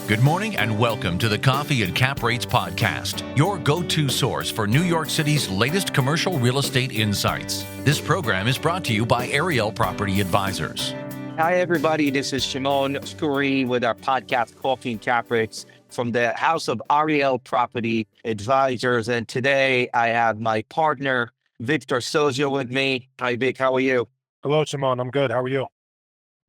Good morning and welcome to the Coffee and Cap Rates podcast, your go-to source for New York City's latest commercial real estate insights. This program is brought to you by Ariel Property Advisors. Hi, everybody. This is Shimon Shkury with our podcast, Coffee and Cap Rates, from the house of Ariel Property Advisors. And today I have my partner, Victor Sozio, with me. Hi, Vic. How are you? Hello, Shimon. I'm good. How are you?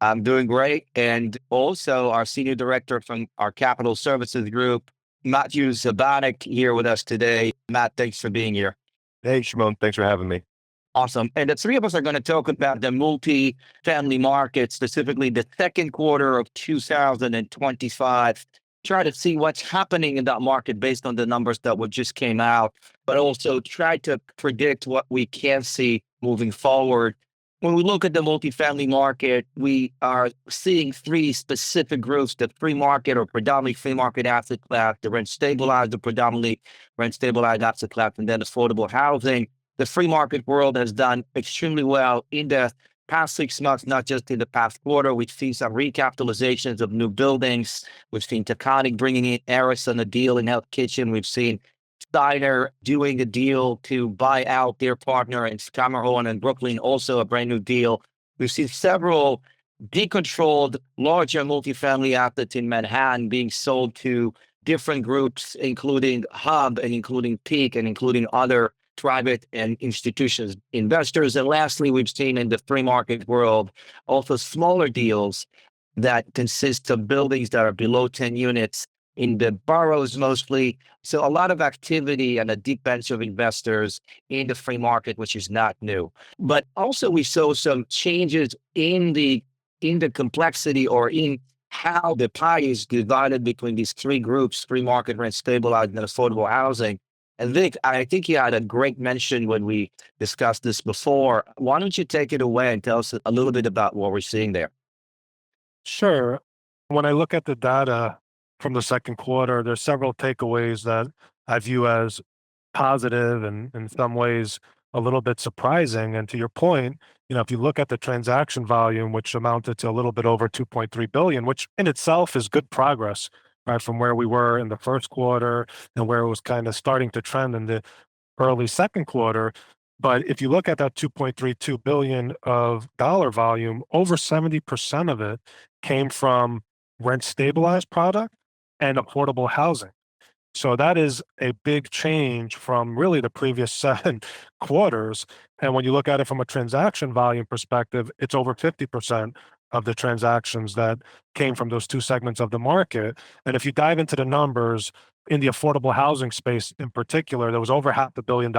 I'm doing great. And also our senior director from our capital services group, Matthew Dzbanek, here with us today. Matt, thanks for being here. Hey, Shimon. Thanks for having me. Awesome. And the three of us are going to talk about the multifamily market, specifically the second quarter of 2025. Try to see what's happening in that market based on the numbers that just came out, but also try to predict what we can see moving forward. When we look at the multifamily market, we are seeing three specific groups: the free market or predominantly free market asset class, the rent stabilized or predominantly rent stabilized asset class, and then affordable housing. The free market world has done extremely well in the past 6 months, not just in the past quarter. We've seen some recapitalizations of new buildings. We've seen Taconic bringing in Eris on a deal in Health Kitchen. We've seen Steiner doing a deal to buy out their partner in Scamerhorn and Brooklyn, also a brand new deal. We've seen several decontrolled, larger multifamily assets in Manhattan being sold to different groups, including Hub and including Peak and including other private and institutions, investors. And lastly, we've seen in the free market world also smaller deals that consist of buildings that are below 10 units in the boroughs mostly. So a lot of activity and a deep bench of investors in the free market, which is not new. But also we saw some changes in the complexity or in how the pie is divided between these three groups: free market, rent stabilized, and affordable housing. And Vic, I think you had a great mention when we discussed this before. Why don't you take it away and tell us a little bit about what we're seeing there? Sure. When I look at the data from the second quarter, there's several takeaways that I view as positive and in some ways a little bit surprising. And to your point, if you look at the transaction volume, which amounted to a little bit over 2.3 billion, which in itself is good progress, right, from where we were in the first quarter and where it was kind of starting to trend in the early second quarter. But if you look at that 2.32 billion of dollar volume, over 70% of it came from rent stabilized product and affordable housing. So that is a big change from really the previous 7 quarters. And when you look at it from a transaction volume perspective, it's over 50% of the transactions that came from those two segments of the market. And if you dive into the numbers, in the affordable housing space in particular, there was over $500 million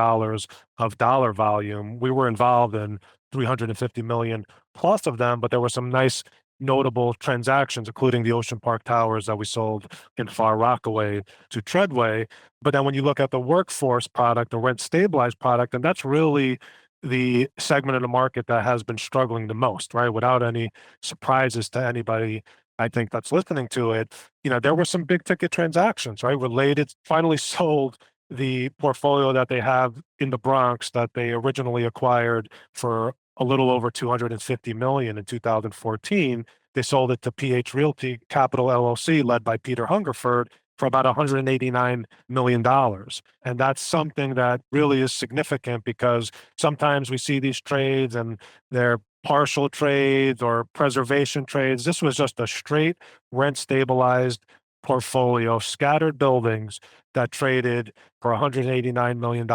of dollar volume. We were involved in 350 million plus of them, but there were some nice notable transactions, including the Ocean Park Towers that we sold in Far Rockaway to Tredway. But then when you look at the workforce product, the rent stabilized product, and that's really the segment of the market that has been struggling the most, right? Without any surprises to anybody, I think, that's listening to it, there were some big ticket transactions, right? Related, finally sold the portfolio that they have in the Bronx that they originally acquired for a little over 250 million in 2014. They sold it to PH Realty Capital LLC, led by Peter Hungerford, for about $189 million. And that's something that really is significant because sometimes we see these trades and they're partial trades or preservation trades. This was just a straight rent stabilized portfolio, scattered buildings that traded for $189 million,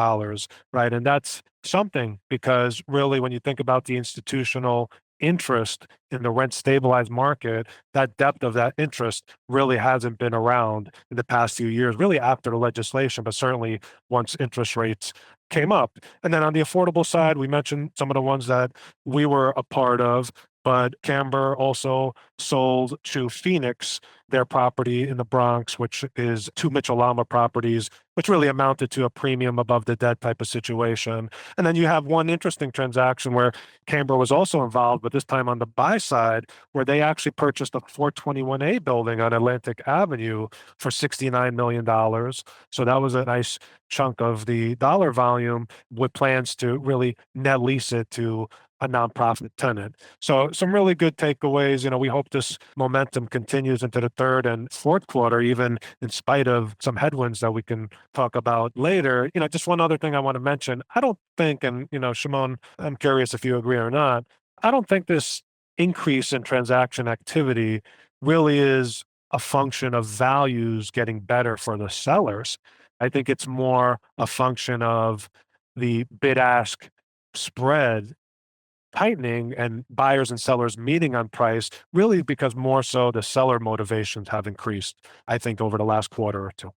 right? And that's something because really when you think about the institutional interest in the rent stabilized market, that depth of that interest really hasn't been around in the past few years, really after the legislation, but certainly once interest rates came up. And then on the affordable side, we mentioned some of the ones that we were a part of, but Camber also sold to Phoenix their property in the Bronx, which is 2 Mitchell-Lama properties, which really amounted to a premium above the debt type of situation. And then you have one interesting transaction where Camber was also involved, but this time on the buy side, where they actually purchased a 421A building on Atlantic Avenue for $69 million. So that was a nice chunk of the dollar volume with plans to really net lease it to a nonprofit tenant. So some really good takeaways. We hope this momentum continues into the third and fourth quarter, even in spite of some headwinds that we can talk about later. Just one other thing I want to mention. I don't think, and Shimon, I'm curious if you agree or not, I don't think this increase in transaction activity really is a function of values getting better for the sellers. I think it's more a function of the bid-ask spread tightening and buyers and sellers meeting on price, really because more so the seller motivations have increased, I think, over the last quarter or two.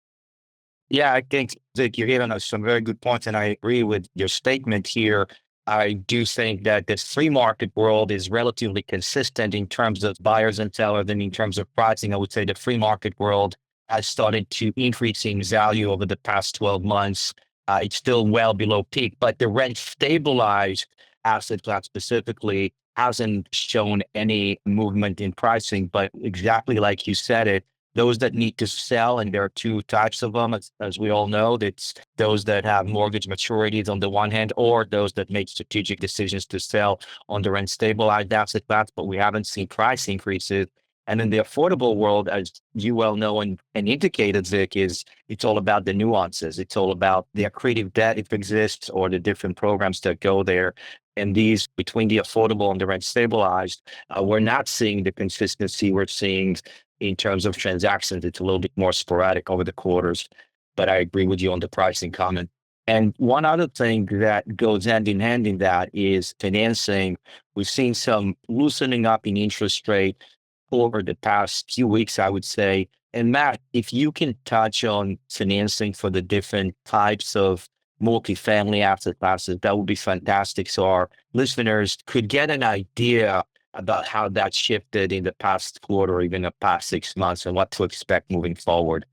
Yeah, I think that you're hitting on some very good points, and I agree with your statement here. I do think that this free market world is relatively consistent in terms of buyers and sellers, and in terms of pricing. I would say the free market world has started to increase in value over the past 12 months. It's still well below peak, but the rent stabilized asset class specifically hasn't shown any movement in pricing. But exactly like you said it, those that need to sell, and there are two types of them, as we all know. It's those that have mortgage maturities on the one hand, or those that make strategic decisions to sell on the rent stabilized asset class, but we haven't seen price increases. And in the affordable world, as you well know and indicated, Vic, it's all about the nuances. It's all about the accretive debt, if it exists, or the different programs that go there. And these, between the affordable and the rent stabilized, we're not seeing the consistency we're seeing in terms of transactions. It's a little bit more sporadic over the quarters, but I agree with you on the pricing comment. And one other thing that goes hand in hand in that is financing. We've seen some loosening up in interest rate over the past few weeks, I would say. And Matt, if you can touch on financing for the different types of multifamily asset classes, that would be fantastic. So our listeners could get an idea about how that shifted in the past quarter, or even the past 6 months, and what to expect moving forward.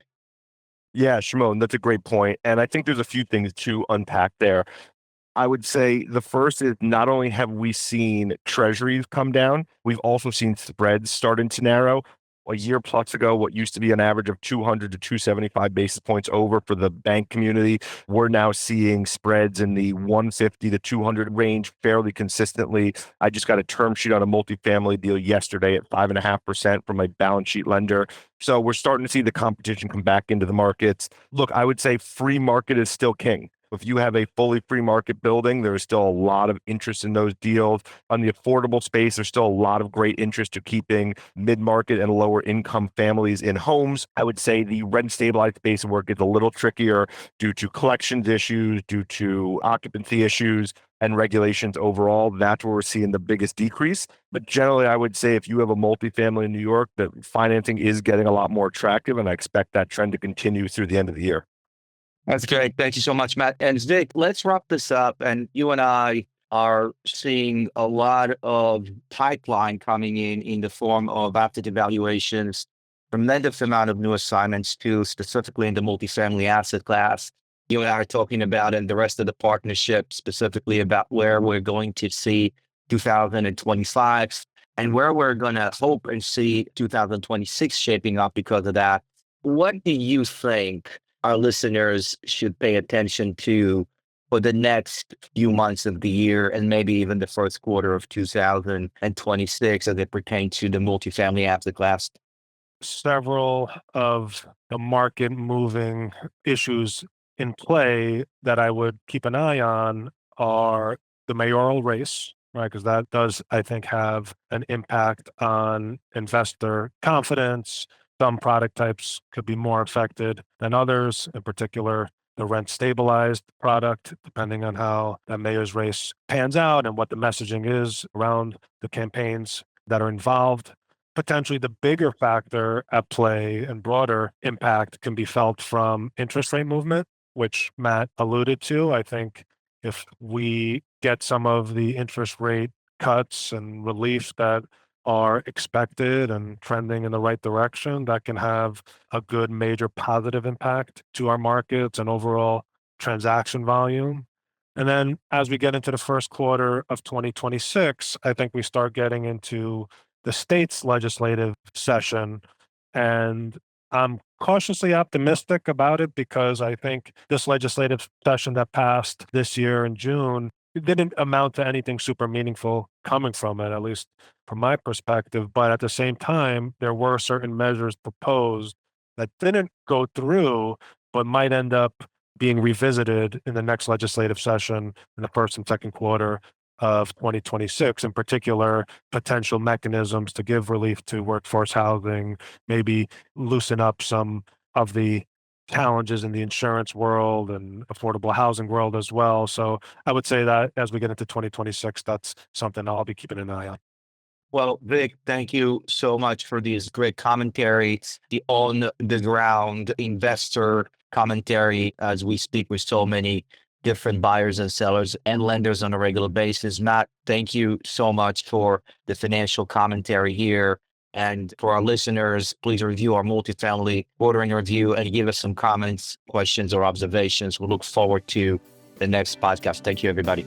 Yeah, Shimon, that's a great point. And I think there's a few things to unpack there. I would say the first is not only have we seen treasuries come down, we've also seen spreads starting to narrow. A year plus ago, what used to be an average of 200 to 275 basis points over for the bank community, we're now seeing spreads in the 150 to 200 range fairly consistently. I just got a term sheet on a multifamily deal yesterday at 5.5% from a balance sheet lender. So we're starting to see the competition come back into the markets. Look, I would say free market is still king. If you have a fully free market building, there is still a lot of interest in those deals. On the affordable space, there's still a lot of great interest to keeping mid-market and lower income families in homes. I would say the rent stabilized space of work gets a little trickier due to collections issues, due to occupancy issues and regulations overall. That's where we're seeing the biggest decrease. But generally, I would say if you have a multifamily in New York, that financing is getting a lot more attractive, and I expect that trend to continue through the end of the year. That's great. Thank you so much, Matt. And Vic, let's wrap this up. And you and I are seeing a lot of pipeline coming in the form of asset evaluations, tremendous amount of new assignments too, specifically in the multifamily asset class. You and I are talking about, and the rest of the partnership, specifically about where we're going to see 2025 and where we're going to hope and see 2026 shaping up because of that. What do you think our listeners should pay attention to for the next few months of the year, and maybe even the first quarter of 2026 as it pertains to the multifamily asset class? Several of the market moving issues in play that I would keep an eye on are the mayoral race, right? Because that does, I think, have an impact on investor confidence. Some product types could be more affected than others, in particular, the rent stabilized product, depending on how that mayor's race pans out and what the messaging is around the campaigns that are involved. Potentially the bigger factor at play and broader impact can be felt from interest rate movement, which Matt alluded to. I think if we get some of the interest rate cuts and relief that are expected and trending in the right direction, that can have a good major positive impact to our markets and overall transaction volume. And then as we get into the first quarter of 2026, I think we start getting into the state's legislative session. And I'm cautiously optimistic about it because I think this legislative session that passed this year in June it didn't amount to anything super meaningful coming from it, at least from my perspective. But at the same time, there were certain measures proposed that didn't go through, but might end up being revisited in the next legislative session in the first and second quarter of 2026. In particular, potential mechanisms to give relief to workforce housing, maybe loosen up some of the challenges in the insurance world and affordable housing world as well. So I would say that as we get into 2026, that's something I'll be keeping an eye on. Well, Vic, thank you so much for these great commentaries, the on the ground investor commentary as we speak with so many different buyers and sellers and lenders on a regular basis. Matt, thank you so much for the financial commentary here. And for our listeners, please review our multifamily ordering review and give us some comments, questions, or observations. We look forward to the next podcast. Thank you, everybody.